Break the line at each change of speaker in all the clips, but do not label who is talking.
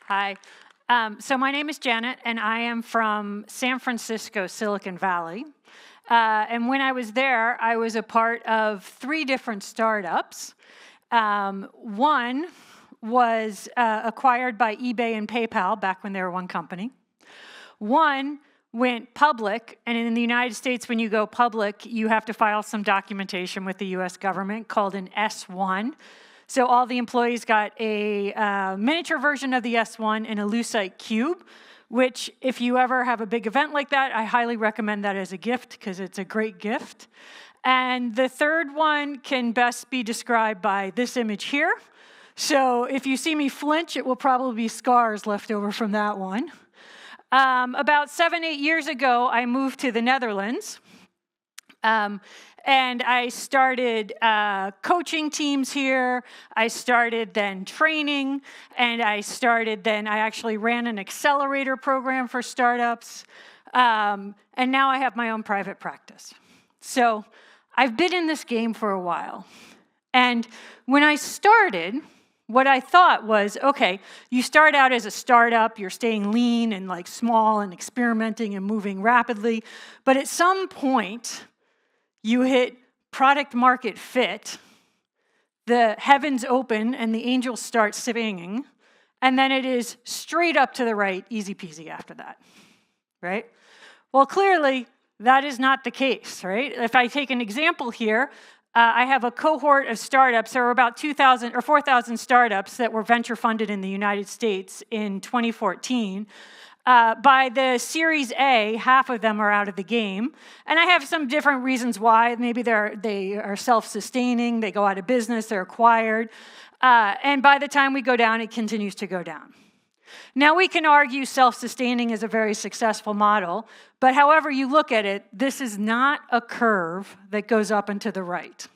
Hi. So my name is Janet, and I am from San Francisco, Silicon Valley. And when I was there, I was a part of 3 different startups. One was acquired by eBay and PayPal back when they were one company. One went public, and in the United States, when you go public, you have to file some documentation with the US government called an S1. So all the employees got a miniature version of the S1 in a Lucite cube, which if you ever have a big event like that, I highly recommend that as a gift because it's a great gift. And the third one can best be described by this image here. So if you see me flinch, it will probably be scars left over from that one. About 7, 8 years ago, I moved to the Netherlands. And I started coaching teams here. I started then training, and I actually ran an accelerator program for startups. And now I have my own private practice. So I've been in this game for a while. And when I started, what I thought was, okay, you start out as a startup, you're staying lean and like small and experimenting and moving rapidly. But at some point, you hit product market fit, the heavens open and the angels start singing, and then it is straight up to the right, easy peasy after that, right? Well, clearly, that is not the case, right? If I take an example here, I have a cohort of startups. There were about 2,000 or 4,000 startups that were venture funded in the United States in 2014. By the Series A, half of them are out of the game. And I have some different reasons why. Maybe they are self-sustaining, they go out of business, they're acquired. And by the time we go down, it continues to go down. Now, we can argue self-sustaining is a very successful model, but however you look at it, this is not a curve that goes up and to the right.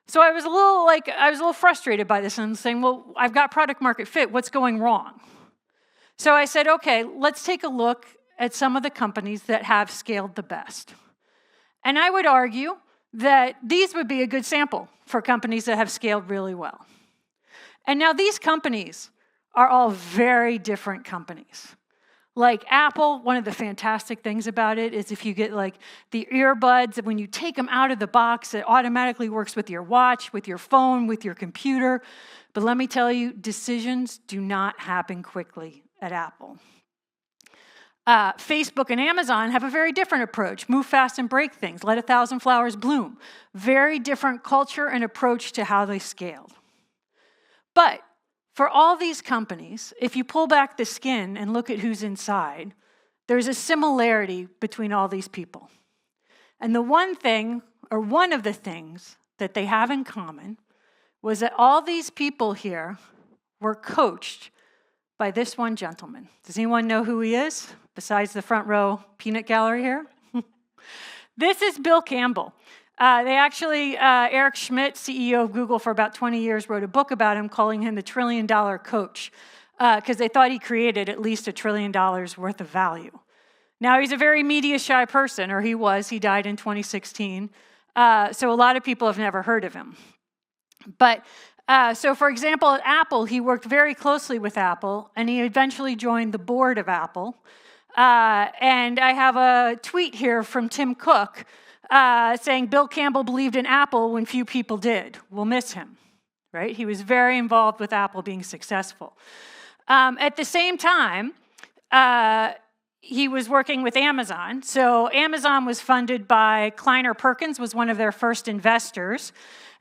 So I was a little frustrated by this and saying, well, I've got product market fit, what's going wrong? So I said, okay, let's take a look at some of the companies that have scaled the best. And I would argue that these would be a good sample for companies that have scaled really well. And now these companies are all very different companies. Like Apple, one of the fantastic things about it is if you get like the earbuds, when you take them out of the box, it automatically works with your watch, with your phone, with your computer. But let me tell you, decisions do not happen quickly at Apple. Facebook and Amazon have a very different approach. Move fast and break things. Let 1,000 flowers bloom. Very different culture and approach to how they scaled. But for all these companies, if you pull back the skin and look at who's inside, there's a similarity between all these people. And the one thing, or one of the things that they have in common was that all these people here were coached by this one gentleman. Does anyone know who he is, besides the front row peanut gallery here? This is Bill Campbell. Eric Schmidt, CEO of Google for about 20 years, wrote a book about him calling him the $1 trillion coach because they thought he created at least $1 trillion worth of value. Now, he's a very media-shy person, or he was. He died in 2016. So a lot of people have never heard of him. But so, for example, at Apple, he worked very closely with Apple, and he eventually joined the board of Apple. And I have a tweet here from Tim Cook saying, Bill Campbell believed in Apple when few people did. We'll miss him, right? He was very involved with Apple being successful. At the same time, he was working with Amazon. So Amazon was funded by Kleiner Perkins, was one of their first investors.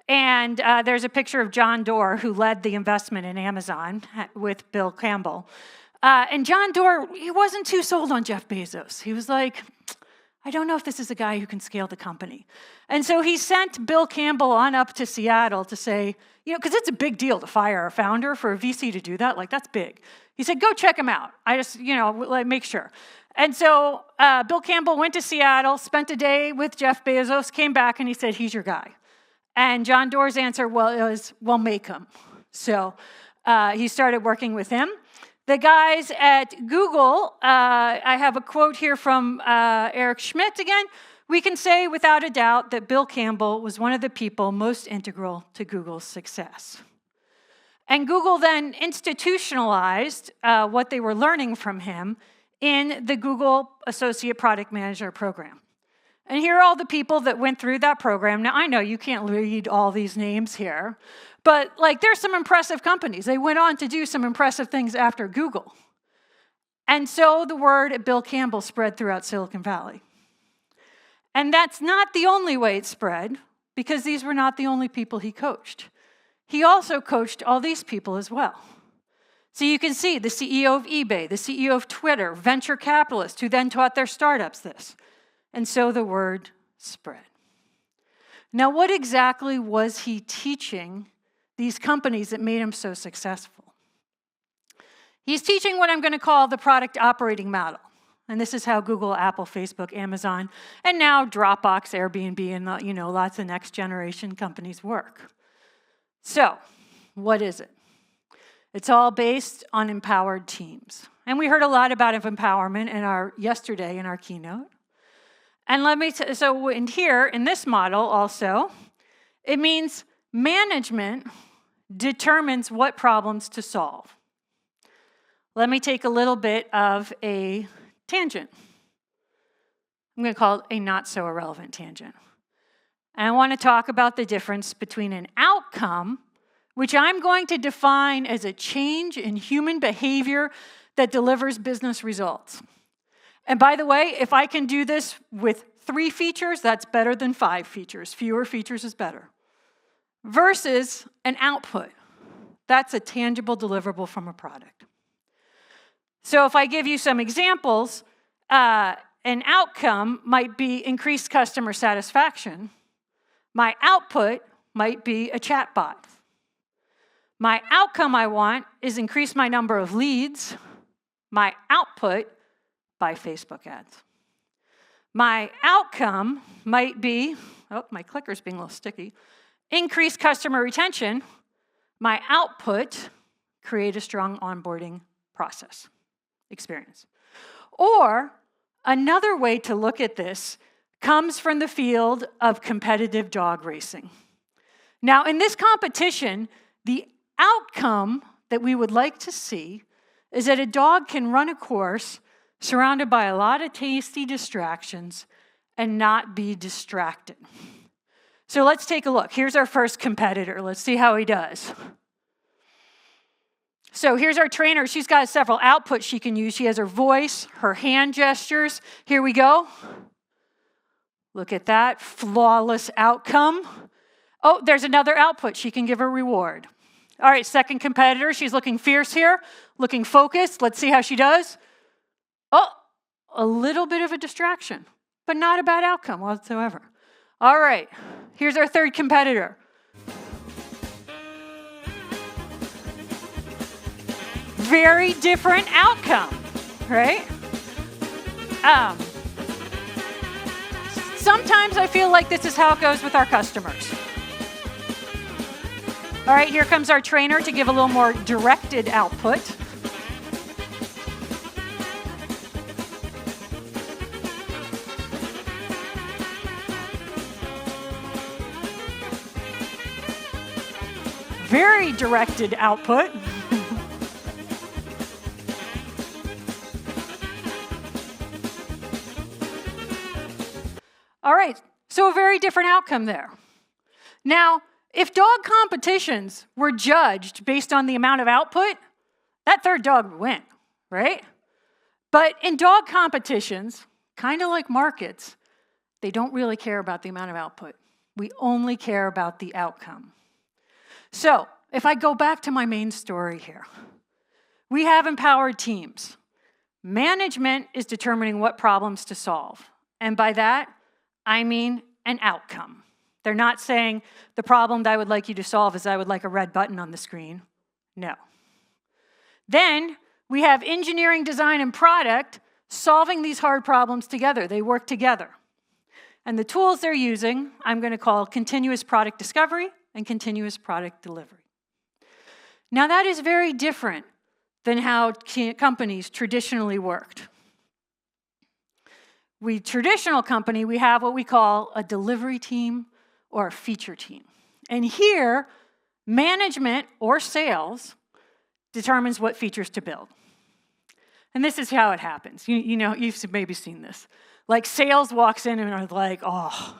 And there's a picture of John Doerr, who led the investment in Amazon with Bill Campbell. And John Doerr, he wasn't too sold on Jeff Bezos. He was like, I don't know if this is a guy who can scale the company. And so he sent Bill Campbell on up to Seattle to say, because it's a big deal to fire a founder, for a VC to do that, like that's big. He said, go check him out. I just, make sure. And so Bill Campbell went to Seattle, spent a day with Jeff Bezos, came back, and he said, he's your guy. And John Doerr's answer was, well, make him. So he started working with him. The guys at Google, I have a quote here from Eric Schmidt again. We can say without a doubt that Bill Campbell was one of the people most integral to Google's success. And Google then institutionalized what they were learning from him in the Google Associate Product Manager program. And here are all the people that went through that program. Now, I know you can't read all these names here, but like there's some impressive companies. They went on to do some impressive things after Google. And so the word at Bill Campbell spread throughout Silicon Valley. And that's not the only way it spread, because these were not the only people he coached. He also coached all these people as well. So you can see the CEO of eBay, the CEO of Twitter, venture capitalists who then taught their startups this. And so the word spread. Now, what exactly was he teaching these companies that made him so successful? He's teaching what I'm going to call the product operating model. And this is how Google, Apple, Facebook, Amazon, and now Dropbox, Airbnb, and lots of next generation companies work. So, what is it? It's all based on empowered teams. And we heard a lot about empowerment yesterday in our keynote. And in this model also, it means management determines what problems to solve. Let me take a little bit of a tangent. I'm going to call it a not so irrelevant tangent. And I want to talk about the difference between an outcome, which I'm going to define as a change in human behavior that delivers business results. And by the way, if I can do this with 3 features, that's better than 5 features. Fewer features is better. Versus an output. That's a tangible deliverable from a product. So if I give you some examples, an outcome might be increased customer satisfaction. My output might be a chatbot. My outcome I want is increase my number of leads. My output, buy Facebook ads. My outcome might be, my clicker's being a little sticky, increase customer retention. My output, create a strong onboarding process experience. Or another way to look at this comes from the field of competitive dog racing. Now, in this competition, the outcome that we would like to see is that a dog can run a course surrounded by a lot of tasty distractions and not be distracted. So let's take a look. Here's our first competitor. Let's see how he does. So here's our trainer. She's got several outputs she can use. She has her voice, her hand gestures. Here we go. Look at that. Flawless outcome. Oh, there's another output. She can give a reward. All right, second competitor. She's looking fierce here, looking focused. Let's see how she does. Oh, a little bit of a distraction, but not a bad outcome whatsoever. All right, here's our third competitor. Very different outcome, right? Sometimes I feel like this is how it goes with our customers. All right, here comes our trainer to give a little more directed output. Very directed output. All right, so a very different outcome there. Now, if dog competitions were judged based on the amount of output, that third dog would win, right? But in dog competitions, kind of like markets, they don't really care about the amount of output. We only care about the outcome. So, if I go back to my main story here, we have empowered teams. Management is determining what problems to solve. And by that, I mean an outcome. They're not saying the problem that I would like you to solve is I would like a red button on the screen. No. Then we have engineering, design, and product solving these hard problems together. They work together. And the tools they're using, I'm going to call continuous product discovery and continuous product delivery. Now that is very different than how companies traditionally worked. Traditional company, we have what we call a delivery team or a feature team. And here, Management or sales determines what features to build. And this is how it happens. You know, you've maybe seen this. Like sales walks in and are like, oh,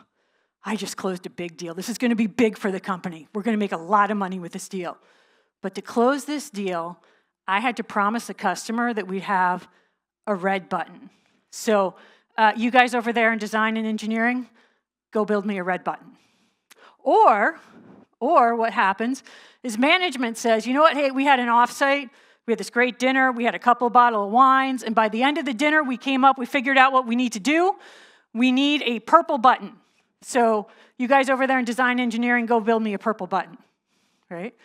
I just closed a big deal. This is going to be big for the company. We're going to make a lot of money with this deal. But to close this deal, I had to promise the customer that we'd have a red button. So you guys over there in design and engineering, go build me a red button. Or what happens is management says, you know what, hey, we had an offsite. We had this great dinner. We had a couple of bottles of wines. And by the end of the dinner, we figured out what we need to do. We need a purple button. So you guys over there in design engineering, go build me a purple button, right?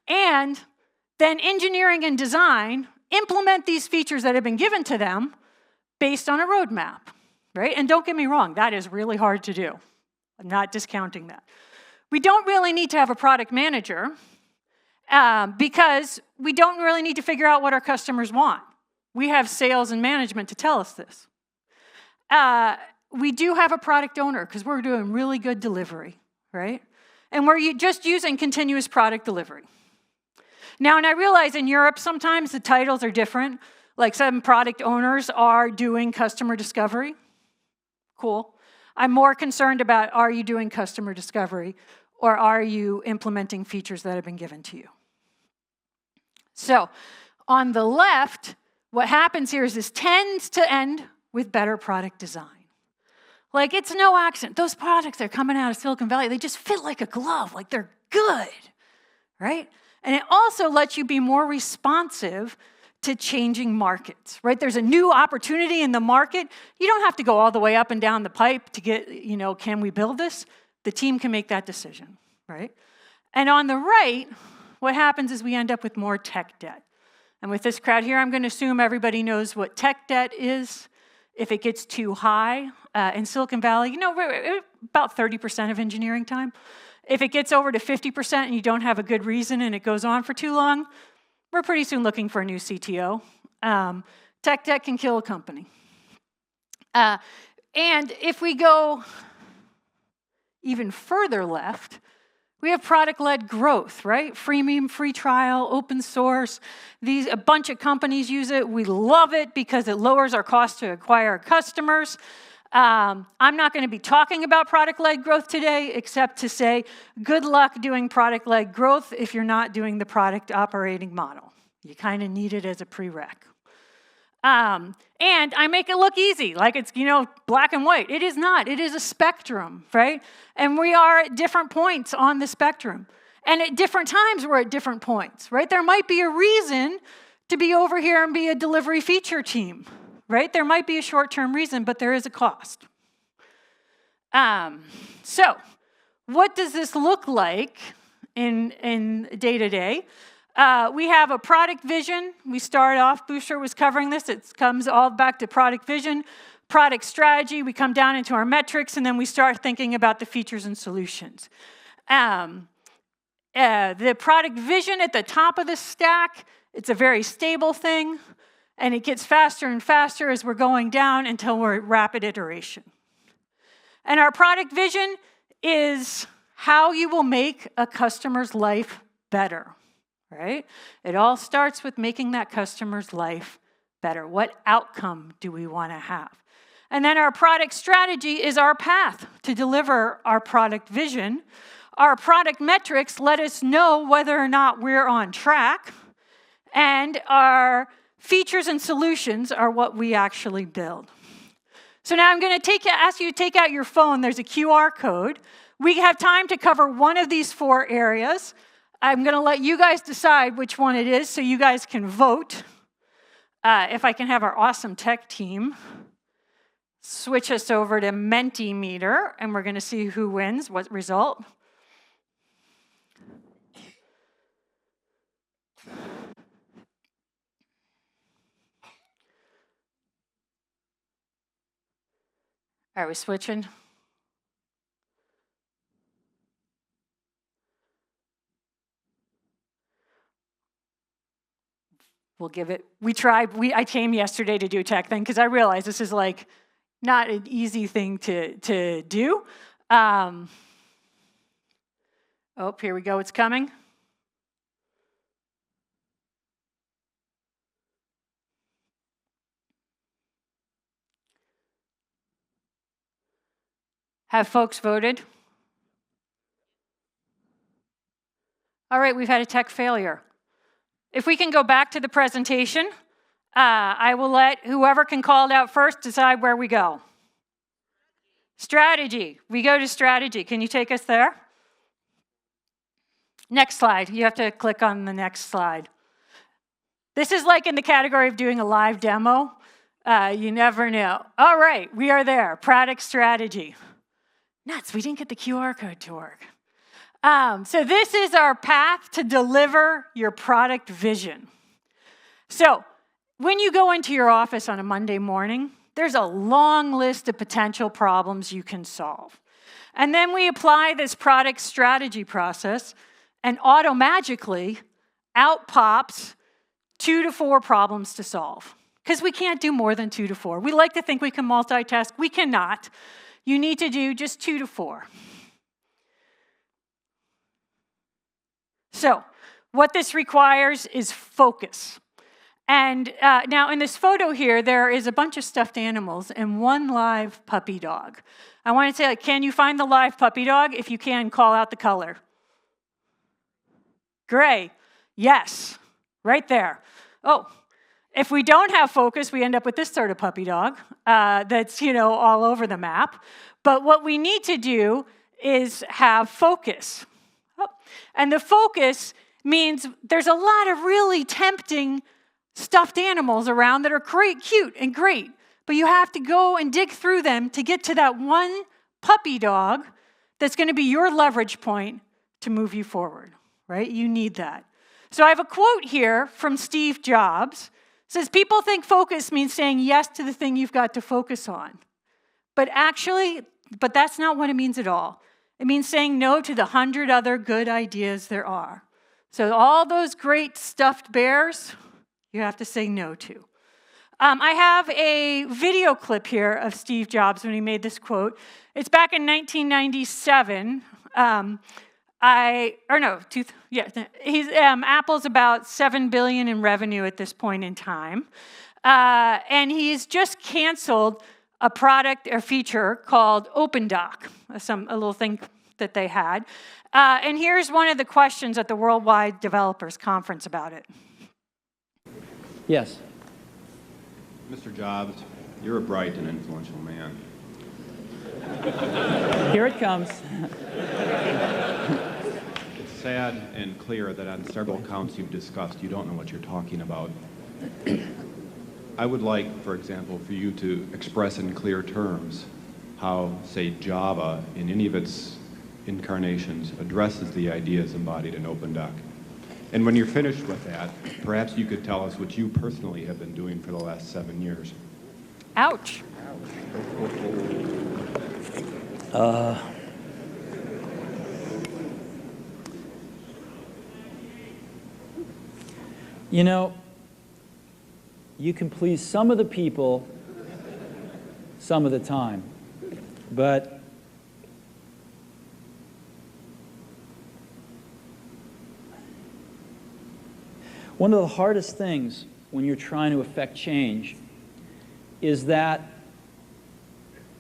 And then engineering and design implement these features that have been given to them based on a roadmap, right? And don't get me wrong, that is really hard to do. I'm not discounting that. We don't really need to have a product manager because we don't really need to figure out what our customers want. We have sales and management to tell us this. We do have a product owner because we're doing really good delivery, right? And we're just using continuous product delivery. Now, and I realize in Europe, sometimes the titles are different. Like some product owners are doing customer discovery. Cool. I'm more concerned about, are you doing customer discovery or are you implementing features that have been given to you? So on the left, what happens here is this tends to end with better product design. Like it's no accident. Those products that are coming out of Silicon Valley, they just fit like a glove, like they're good, right? And it also lets you be more responsive to changing markets, right? There's a new opportunity in the market. You don't have to go all the way up and down the pipe to get, can we build this? The team can make that decision, right? And on the right, what happens is we end up with more tech debt. And with this crowd here, I'm going to assume everybody knows what tech debt is. If it gets too high in Silicon Valley, we're about 30% of engineering time. If it gets over to 50% and you don't have a good reason and it goes on for too long, we're pretty soon looking for a new CTO. Tech debt can kill a company. And if we go even further left, we have product-led growth, right? Freemium, free trial, open source. A bunch of companies use it. We love it because it lowers our cost to acquire customers. I'm not going to be talking about product-led growth today, except to say good luck doing product-led growth if you're not doing the product operating model. You kind of need it as a prereq. And I make it look easy, like it's, black and white. It is not. It is a spectrum, right? And we are at different points on the spectrum. And at different times, we're at different points, right? There might be a reason to be over here and be a delivery feature team, right? There might be a short-term reason, but there is a cost. So what does this look like in day-to-day? We have a product vision. We start off, Boucher was covering this. It comes all back to product vision, product strategy. We come down into our metrics, and then we start thinking about the features and solutions. The product vision at the top of the stack, it's a very stable thing, and it gets faster and faster as we're going down until we're at rapid iteration. And our product vision is how you will make a customer's life better. Right? It all starts with making that customer's life better. What outcome do we want to have? And then our product strategy is our path to deliver our product vision. Our product metrics let us know whether or not we're on track. And our features and solutions are what we actually build. So now I'm going to ask you to take out your phone. There's a QR code. We have time to cover one of these 4 areas. I'm going to let you guys decide which one it is so you guys can vote. If I can have our awesome tech team switch us over to Mentimeter, and we're going to see who wins, what result. Are we switching? We'll give it, I came yesterday to do a tech thing because I realized this is like not an easy thing to do. Oh, here we go, it's coming. Have folks voted? All right, we've had a tech failure. If we can go back to the presentation, I will let whoever can call it out first decide where we go. Strategy. We go to strategy. Can you take us there? Next slide. You have to click on the next slide. This is like in the category of doing a live demo. You never know. All right, we are there. Product strategy. Nuts, we didn't get the QR code to work. So this is our path to deliver your product vision. So when you go into your office on a Monday morning, there's a long list of potential problems you can solve. And then we apply this product strategy process, and automagically out pops 2 to 4 problems to solve. Because we can't do more than 2 to 4. We like to think we can multitask. We cannot. You need to do just 2 to 4. So what this requires is focus. And now in this photo here, there is a bunch of stuffed animals and one live puppy dog. I want to say, like, can you find the live puppy dog? If you can, call out the color. Gray. Yes. Right there. Oh, if we don't have focus, we end up with this sort of puppy dog that's, all over the map. But what we need to do is have focus. Oh, and the focus means there's a lot of really tempting stuffed animals around that are cute and great, but you have to go and dig through them to get to that one puppy dog that's going to be your leverage point to move you forward, right? You need that. So I have a quote here from Steve Jobs. It says, people think focus means saying yes to the thing you've got to focus on. But that's not what it means at all. It means saying no to the 100 other good ideas there are. So all those great stuffed bears, you have to say no to. I have a video clip here of Steve Jobs when he made this quote. It's back in 1997. Apple's about $7 billion in revenue at this point in time. And he's just canceled a product or feature called OpenDoc, a little thing that they had. And here's one of the questions at the Worldwide Developers Conference about it.
Yes.
Mr. Jobs, you're a bright and influential man.
Here it comes.
It's sad and clear that on several counts you've discussed, you don't know what you're talking about. I would like, for example, for you to express in clear terms how, say, Java, in any of its incarnations, addresses the ideas embodied in OpenDoc. And when you're finished with that, perhaps you could tell us what you personally have been doing for the last 7 years.
Ouch.
You can please some of the people some of the time, but one of the hardest things when you're trying to affect change is that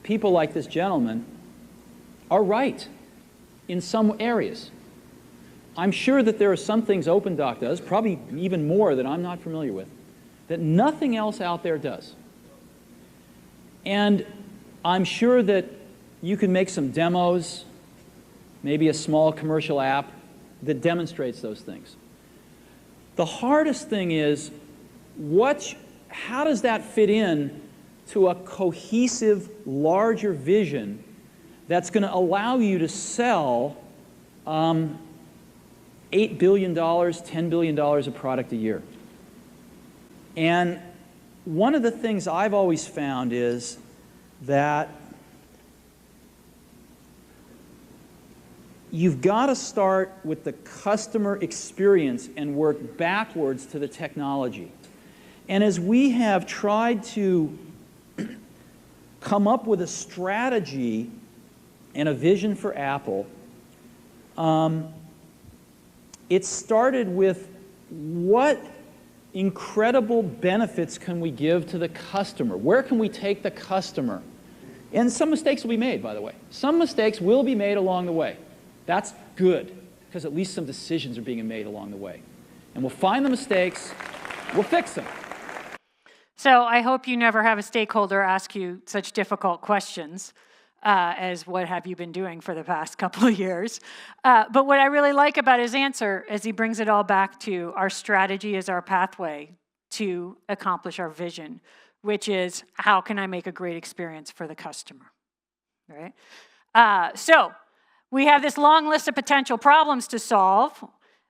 people like this gentleman are right in some areas. I'm sure that there are some things OpenDoc does, probably even more that I'm not familiar with, that nothing else out there does. And I'm sure that you can make some demos, maybe a small commercial app that demonstrates those things. The hardest thing is, how does that fit in to a cohesive, larger vision that's going to allow you to sell $8 billion, $10 billion of product a year? And one of the things I've always found is that you've got to start with the customer experience and work backwards to the technology. And as we have tried to come up with a strategy and a vision for Apple, it started with what incredible benefits can we give to the customer? Where can we take the customer And some mistakes will be made, by the way. Some mistakes will be made along the way. That's good, because at least some decisions are being made along the way. And we'll find the mistakes, we'll fix them.
So I hope you never have a stakeholder ask you such difficult questions as what have you been doing for the past couple of years. But what I really like about his answer is he brings it all back to our strategy is our pathway to accomplish our vision, which is how can I make a great experience for the customer, right? So we have this long list of potential problems to solve.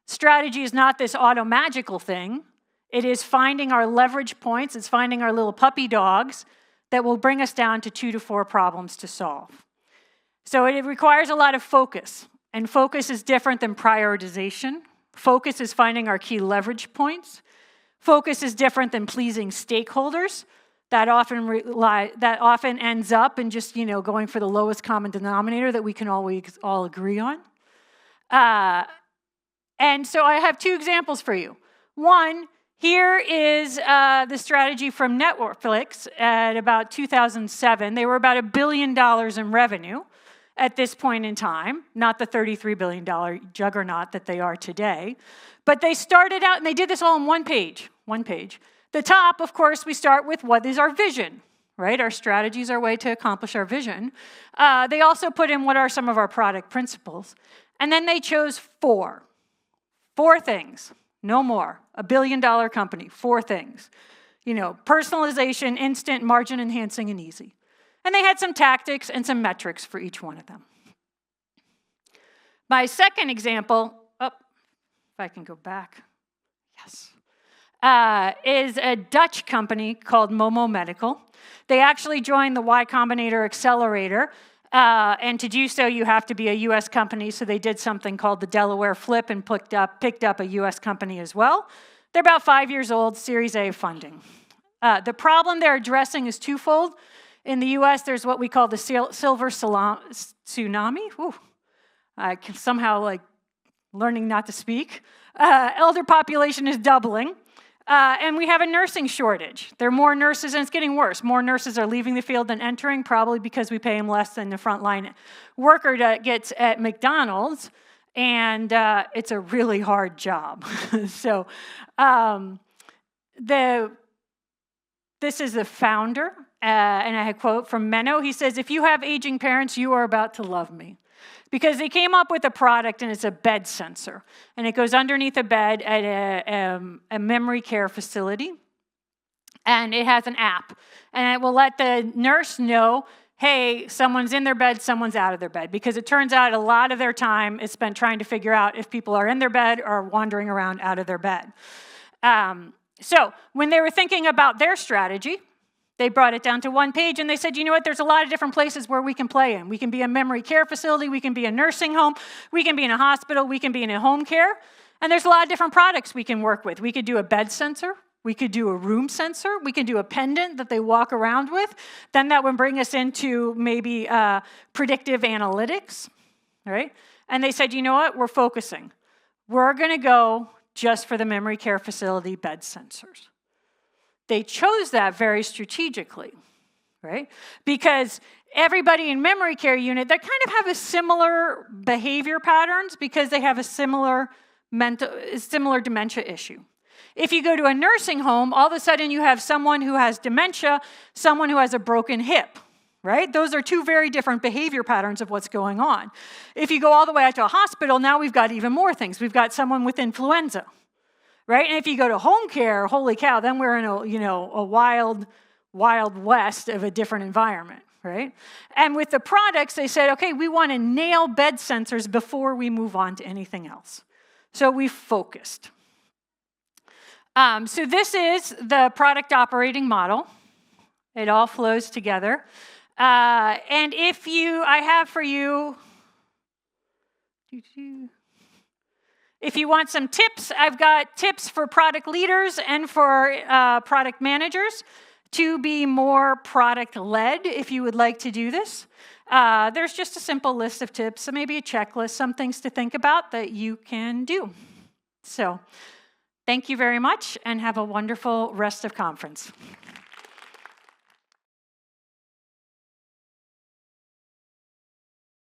Strategy is not this auto-magical thing. It is finding our leverage points. It's finding our little puppy dogs that will bring us down to 2 to 4 problems to solve. So it requires a lot of focus, and focus is different than prioritization. Focus is finding our key leverage points. Focus is different than pleasing stakeholders. That often ends up in just, going for the lowest common denominator that we can always all agree on. And so I have 2 examples for you. One, here is the strategy from Netflix at about 2007. They were about $1 billion in revenue at this point in time, not the $33 billion juggernaut that they are today. But they started out, and they did this all on one page. The top, of course, we start with what is our vision, right? Our strategy is our way to accomplish our vision. They also put in what are some of our product principles. And then they chose 4 things. No more. $1 billion company, 4 things. Personalization, instant, margin enhancing, and easy. And they had some tactics and some metrics for each one of them. My second example, if I can go back, yes, is a Dutch company called Momo Medical. They actually joined the Y Combinator Accelerator. And to do so, you have to be a U.S. company, so they did something called the Delaware Flip and picked up a U.S. company as well. They're about 5 years old, Series A funding. The problem they're addressing is twofold. In the U.S., there's what we call the silver tsunami. Ooh, I can somehow learning not to speak. Elder population is doubling. And we have a nursing shortage. There are more nurses, and it's getting worse. More nurses are leaving the field than entering, probably because we pay them less than the frontline worker that gets at McDonald's, and it's a really hard job. So this is the founder, and I had a quote from Menno. He says, "If you have aging parents, you are about to love me." Because they came up with a product, and it's a bed sensor. And it goes underneath a bed at a memory care facility. And it has an app. And it will let the nurse know, hey, someone's in their bed, someone's out of their bed. Because it turns out a lot of their time is spent trying to figure out if people are in their bed or wandering around out of their bed. So when they were thinking about their strategy, they brought it down to one page, and they said, you know what, there's a lot of different places where we can play in. We can be a memory care facility, we can be a nursing home, we can be in a hospital, we can be in a home care, and there's a lot of different products we can work with. We could do a bed sensor, we could do a room sensor, we could do a pendant that they walk around with. Then that would bring us into maybe predictive analytics, right? And they said, you know what, we're focusing. We're gonna go just for the memory care facility bed sensors. They chose that very strategically, right? Because everybody in memory care unit, they kind of have a similar behavior patterns because they have a similar dementia issue. If you go to a nursing home, all of a sudden you have someone who has dementia, someone who has a broken hip, right? Those are 2 very different behavior patterns of what's going on. If you go all the way out to a hospital, now we've got even more things. We've got someone with influenza. Right? And if you go to home care, holy cow, then we're in a wild west of a different environment, right? And with the products, they said, okay, we want to nail bed sensors before we move on to anything else. So we focused. So this is the product operating model. It all flows together. And I have for you, if you want some tips, I've got tips for product leaders and for product managers to be more product-led if you would like to do this. There's just a simple list of tips, so maybe a checklist, some things to think about that you can do. So thank you very much, and have a wonderful rest of conference.